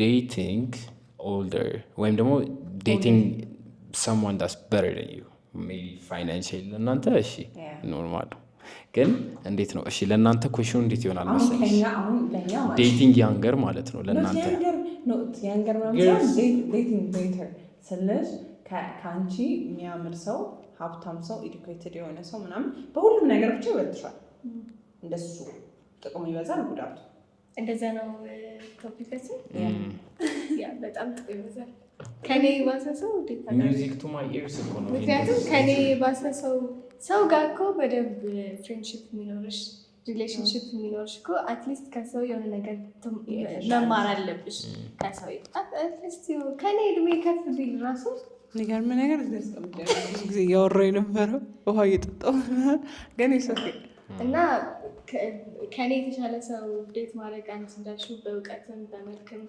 dating older ወይም ደግሞ dating someone that's better than you maybe financially ለእናንተ እሺ ኖርማል ነው ግን እንዴት ነው እሺ ለእናንተ ኩዌሽኑ እንዴት ይሆናል መሰለሽ dating younger ማለት ነው ለእናንተ younger ማለት dating better ስለሽ ከአንቺ የሚያምር ሰው ሀብታም ሰው ኤዱኬትድ የሆነ ሰው ምናምን በሁሉም ነገር ብቻ ይበልጥሻል እንደሱ ጥቅሙ ይበዛል ጉዳቱ እንደዛ ነው ቶፒካችን ያ በጣም ጥቅም ይበዛል ከኔ ባሰሰው music to my ears እኮ ነው ምክንያቱም ከኔ ባሰሰው ሰው ጋር እኮ በደንብ ፍሬንድሺፕ የሚኖርሽ ሪሌሽንሺፕ የሚኖርሽ እኮ አትሊስት ከሰው የሆነ ነገር መማር አለብሽ ከሰው አትሊስት ከኔ እድሜ ከፍ ቢል ራሱ ነገር ምን ነገር ጊዜ እያወራሁ የነበረው ውሃ እየጠጣሁ ግን ይሰፊ እና ከኔ የተሻለ ሰው ዴት ማድረግ አንቺ እንዳልሽው በእውቀትም በመልክም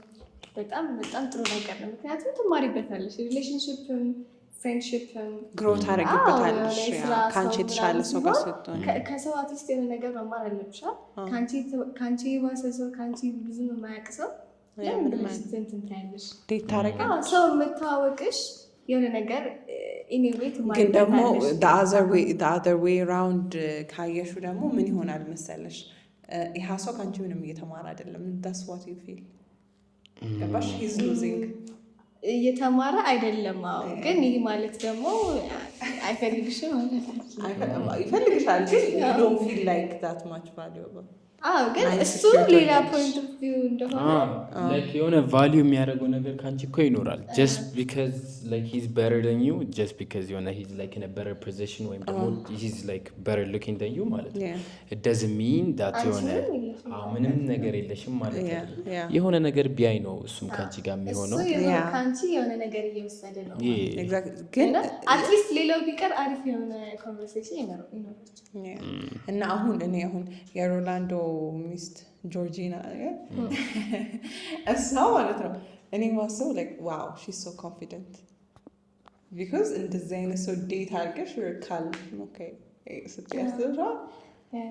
በጣም በጣም ጥሩ ነገር ነው ምክንያቱም ትማሪበታለሽ ሪሌሽንሺፕም ፍሬንድሺፕም ግሮት አደረግበታለሽ ከአንቺ የተሻለ ሰው ጋር ስትሆን ከሰው አትሊስት የሆነ ነገር መማር አለብሻል ከአንቺ የባሰ ሰው ከአንቺ ብዙ የማያውቅ ሰው ለምን ብለሽ እንትን ትያለሽ ዴት ታደርጊያለሽ ሰው የምታወቅሽ የሆነ ነገር ኢኒዌት ማለት ግን ደግሞ the other way around ካየሹ ደግሞ ምን ይሆናል መሰለሽ ይሄ ሰው ካንቺ ምንም እየተማረ አይደለም that's what you feel ገባሽ he's losing እየተማረ አይደለም አዎ ግን ይሄ ማለት ደግሞ አይፈልግሽም ይፈልግሻል ግን you don't feel like that much valuable ግን እሱ ሌላ ፖይንት ኦፍ ቪው እንደሆነ like የሆነ ቫልዩ የሚያደርገው ነገር ካንቺ እኮ ይኖራል just because like he's better than you just because you know he's like in a better position ወይም ደግሞ he's like better looking than you ማለት ነው it doesn't mean that የሆነ ምንም ነገር የለሽም ማለት ነው የሆነ ነገር ቢያይ ነው እሱም ካንቺ ጋር የሚሆነው ካንቺ የሆነ ነገር እየወሰደ ነው exactly ግን አትሊስት ሌላው ቢቀር አሪፍ የሆነ ኮንቨርሴሽን ይኖራል እና እኔ አሁን የሮላንዶ ሚስት ጆርጂና እሷ ማለት ነው እኔ ማሰው like wow she's so confident because እንደዚህ አይነት ሰው ዴት አድርገሽ you're calm okay ስትያስብ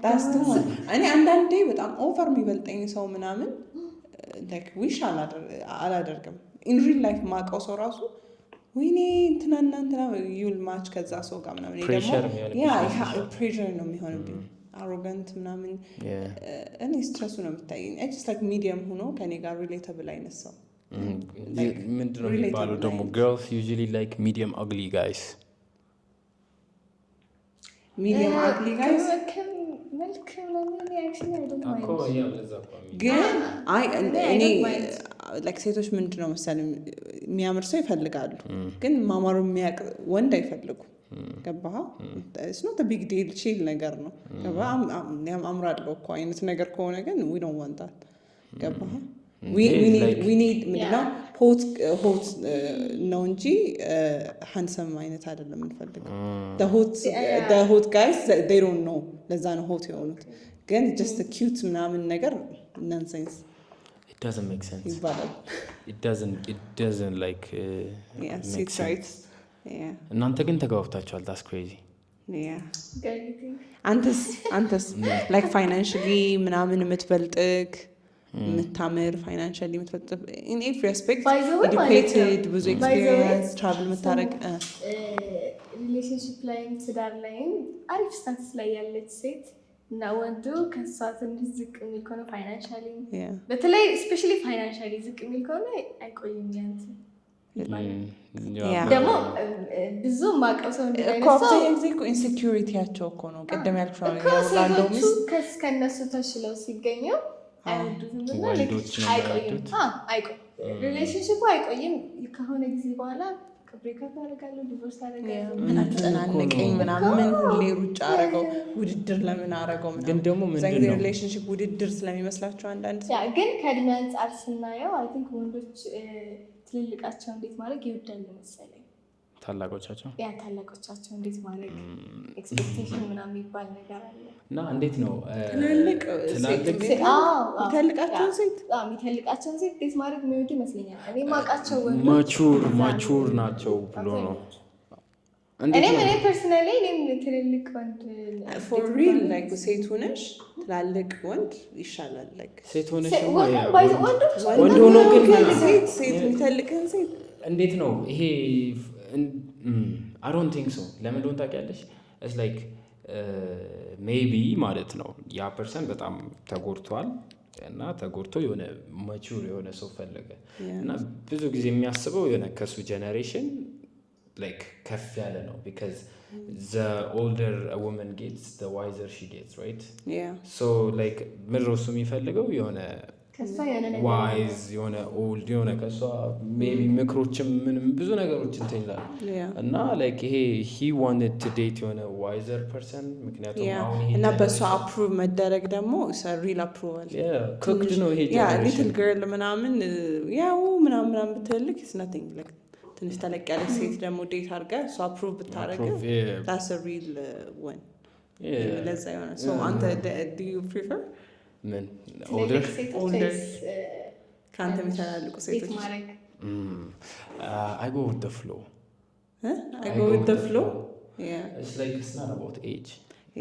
that's too much እኔ አንዳንዴ በጣም ኦቨር የሚበልጠኝ ሰው ምናምን like wish አላደርግም in real life ማቀው ሰው ራሱ ወይኔ እንትና you'll match ከዛ ሰው ጋር ምናምን pressure ነው የሚሆንብኝ arrogant ምናምን እኔ ስትረሱ ነው የምታየኝ I just like medium ሆኖ ከኔ ጋር relatable አይነት ሰው ምንድነው የሚባለው ደግሞ girls usually like medium ugly guys መልክ ምናምን actually I don't mind እኮ ያው ለዛ ግን እኔ like ሴቶች ምንድነው መሰለኝ የሚያምር ሰው ይፈልጋሉ ግን ማማሩ የሚያውቅ ወንድ አይፈልጉም ገባህ it's not a big deal chill ነገር ነው ገባህ አምራለሁ እኮ አይነት ነገር ከሆነ ግን we don't want that ገባህ we need ምንድነው hot ነው እንጂ handsome አይነት አይደለም የምንፈልገው the hot guys they don't know ለዛ ነው hot የሆኑት ግን just a cute ምናምን ነገር nonsense it doesn't make sense ይባላል it doesn't like make sense እናንተ ግን ተጋብታችኋል that's crazy አንተስ like financially ምናምን የምትበልጥክ የምታምር financially የምትበልጥ in every aspect educated ብዙ experience travel የምታረግ ሪሌሽንሺፕ ላይ ትዳር ላይ አሪፍ ስታትስ ላይ ያለች ሴት እና ወንዱ ከሷ ትንሽ ዝቅ የሚል ከሆነ financially በተለይ especially financially ዝቅ የሚል ከሆነ አይቆይም ያንተ ደግሞ ብዙ ማቀው ሰው እንደዚህ ኢንሴኩሪቲያቸው እኮ ነው ቀደም ያልኩሽ ነው ከነሱ ተሽለው ሲገኙ አይወዱትም አይቆይም ሪሌሽንሺፑ አይቆይም ከሆነ ጊዜ በኋላ ብሬክአፕ ያደርጋሉ ዲቮርስ ያደርጋሉ ምናምን ምናምን ሁሌ ሩጫ አረገው ውድድር ለምን አረገው ግን ደግሞ ምንድን ነው ሪሌሽንሺፕ ውድድር ስለሚመስላቸው አንዳንድ ግን ከእድሜ አንጻር ስናየው አይ ቲንክ ወንዶች ትልልቃቸው እንዴት ማድረግ ይወዳሉ መሰለኝ ታላቆቻቸው እንዴት ማድረግ ኤክስፔክቴሽን ምናምን የሚባል ነገር አለ እና እንዴት ነው ትልልቃቸውን ሴት እንዴት ማድረግ የሚወዱ ይመስለኛል እኔ ማውቃቸው ማቹር ናቸው ብሎ ነው እኔ ፐርሰናሊ እኔም ትልልቅ ወንድ for real like ሴት ሆነሽ ትላልቅ ወንድ ይሻላል like ሴት ሆነሽ ወንድ ሆኖ ግን ሴት የሚፈልግህን ሴት እንዴት ነው ይሄ I don't think so ለምን እንደሆነ ታውቂያለሽ it's like ሜቢ ማለት ነው ያ ፐርሰን በጣም ተጎድቷል እና ተጎድቶ የሆነ ማቹር የሆነ ሰው ፈለገ እና ብዙ ጊዜ የሚያስበው የሆነ ከሱ ጀነሬሽን like ከፍ ያለ ነው because the older a woman gets the wiser she gets right yeah so like ምድሮሱ የሚፈልገው የሆነ ዋይዝ የሆነ ኦልድ የሆነ ከሷ ሜቢ ምክሮችም ምንም ብዙ ነገሮች እንትን ይላል እና ላይክ ይሄ he wanted to date የሆነ ዋይዘር ፐርሰን ምክንያቱም አሁን ይሄ እና በሷ አፕሩቭ መደረግ ደግሞ ሪል አፕሩቫል cooked ነው ይሄ ሊትል ገርል ምናምን ያው ምናምን ብትልክ is nothing like ትንሽ ተለቅ ያለ ሴት ደግሞ ዴት አድርጋ እሷ አፕሩቭ ብታደርግ that's a real one ለዛ የሆነ so አንተ do you prefer ምን older ከአንተ የሚተላልቁ ሴቶች I go with the flow I go with the flow yeah it's like it's not about age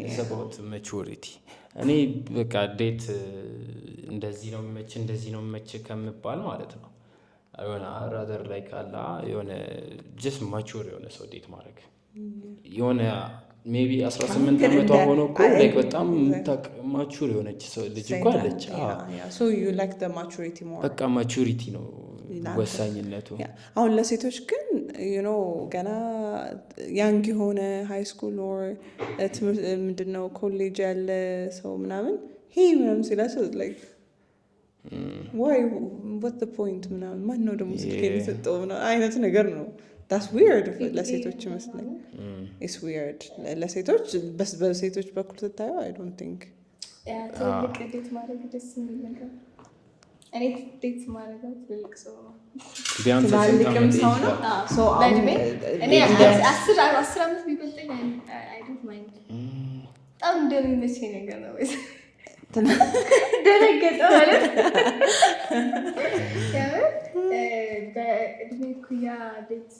it's about maturity እኔ በቃ ዴት እንደዚህ ነው መች ከምባል ማለት ነው የሆነ rather like አላ የሆነ just mature የሆነ ሰው ዴት ማድረግ የሆነ ሜቢ 18 ዓመቷ ሆኖ እኮ like በጣም ማቹር የሆነች ሰው ልጅ እኮ አለች so you like the maturity more በቃ ማቹሪቲ ነው ወሳኝነቱ አሁን ለሴቶች ግን you know ገና ያንግ የሆነ ሃይ ስኩል or ምንድነው ኮሌጅ ያለ ሰው ምናምን ምናምን ሲላቸው like why what the point ምናምን ማን ነው ደግሞ ስልክ የሚሰጠው አይነት ነገር ነው that's weird ለሴቶች ይመስላል it's weird ለሴቶች በሴቶች በኩል ስታዩ I don't think ትልቅ ዴት ማድረግ ደስ የሚል ነገር እኔ ዴት ማድረግ ትልቅ ሰው ነው ቢያንስ ትልቅም ሰው ነው so እኔ 10 ዓመት ቢበልጠኝ I don't mind በጣም እንደሚመቸኝ ነገር ነው ደረገጠ ማለት በእድሜ ኩያ ዴት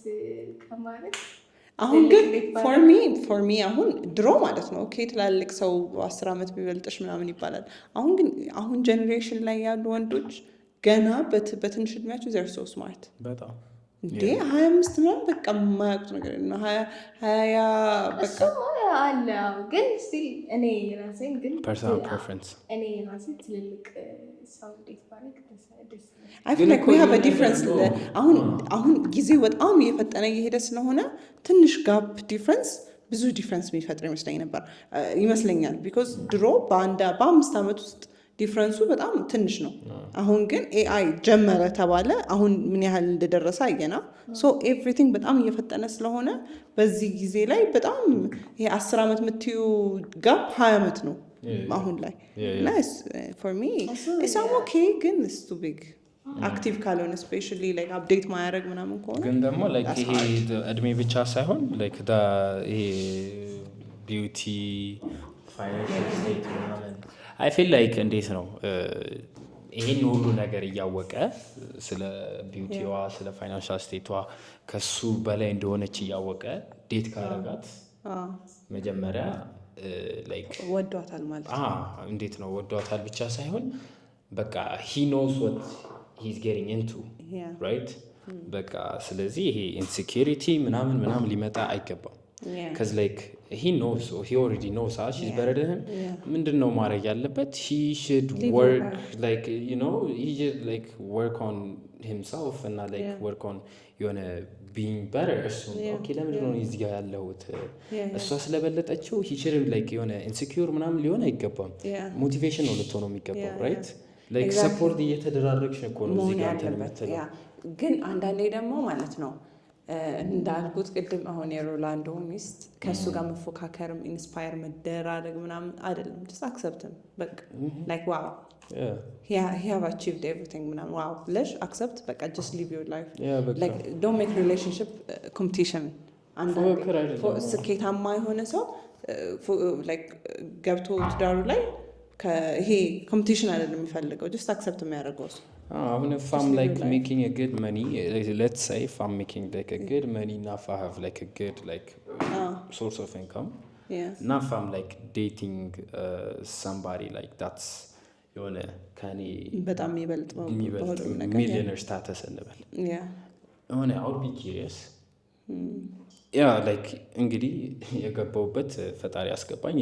ከማለት አሁን ግን for me አሁን ድሮ ማለት ነው ኦኬ ትላልቅ ሰው 10 ዓመት ቢበልጥሽ ምናምን ይባላል አሁን ጀነሬሽን ላይ ያሉ ወንዶች ገና በትንሽ እድሜያቸው they're so smart በጣም እንዴ 25 ምናምን በቃ የማያውቁት ነገር ነው 20 በቃ አለ ግን ስቲል እኔ ራሴን ግን personal preference እኔ ራሴን ትልልቅ ሰው ዴት ባረግ ደስ I feel like we have a difference አሁን ጊዜ በጣም እየፈጠነ እየሄደ ስለሆነ ትንሽ ጋፕ ዲፍረንስ ብዙ ዲፍረንስ የሚፈጥር ይመስለኛል because ድሮ በ5 ዓመት ውስጥ ዲፍረንሱ በጣም ትንሽ ነው አሁን ግን AI ጀመረ ተባለ አሁን ምን ያህል እንደደረሰ አየና so everything በጣም እየፈጠነ ስለሆነ በዚህ ጊዜ ላይ በጣም ይሄ 10 ዓመት የምትዩ ጋፕ 20 ዓመት ነው አሁን ላይ nice for me it's okay ግን it's too big አክቲቭ ካልሆነ ስፔሻሊ ላይክ አፕዴት ማያደርግ ምናምን ከሆነ ግን ደግሞ ላይክ ይሄ እድሜ ብቻ ሳይሆን ላይክ ይሄ ቢዩቲ ፋይናንሻል ስቴት ምናምን አይ ፊል ላይክ እንዴት ነው ይሄን ሁሉ ነገር እያወቀ ስለ ቢዩቲዋ ስለ ፋይናንሻል ስቴቷ ከሱ በላይ እንደሆነች እያወቀ ዴት ካረጋት መጀመሪያ ላይክ ወዷታል ማለት እንዴት ነው ወዷታል ብቻ ሳይሆን በቃ he knows what he's getting into right በቃ ስለዚህ ይሄ insecurity ምናምን ሊመጣ አይገባም cuz like he knows or he already knows she's better than him ምንድነው ማድረግ ያለበት he should work like you know he should like work on himself and not like work on የሆነ being better okay ለምንድን ነው እዚህ ጋር ያለሁት እሷ ስለበለጠችው he shouldn't like የሆነ insecure ምናምን ሊሆን አይገባም motivation ነው ልትሆነው የሚገባው right like support እየተደራረግሽ እኮ ነው እዚህ ጋር ተመተለው ግን አንዳንዴ ደግሞ ማለት ነው እንዳልኩት ቅድም አሁን የሮላንዶ ሚስት ከሱ ጋር መፎካከርም ኢንስፓየር መደራረግ ምናምን አይደለም just accept him በቃ like wow he have achieved everything ምናምን wow let's accept በቃ just live your life like don't make relationship competition አንዳንዴ ስኬታማ የሆነ ሰው like ገብቶ ትዳሩ ላይ ይሄ ኮምፒቲሽን አይደለም የሚፈልገው just accept የሚያደርገው if I'm like making a good money let's say if I'm making like a good money enough I have like a good like ሶርስ ኦፍ ኢንካም እና ፋም ላይክ ዴቲንግ ሰምባዲ ላይክ ዳትስ የሆነ ከኔ በጣም የሚበልጥ ሚሊዮነር ስታተስ እንበል የሆነ አውድ ቢ ኪሪየስ ያ ላይክ እንግዲህ የገባውበት ፈጣሪ አስገባኝ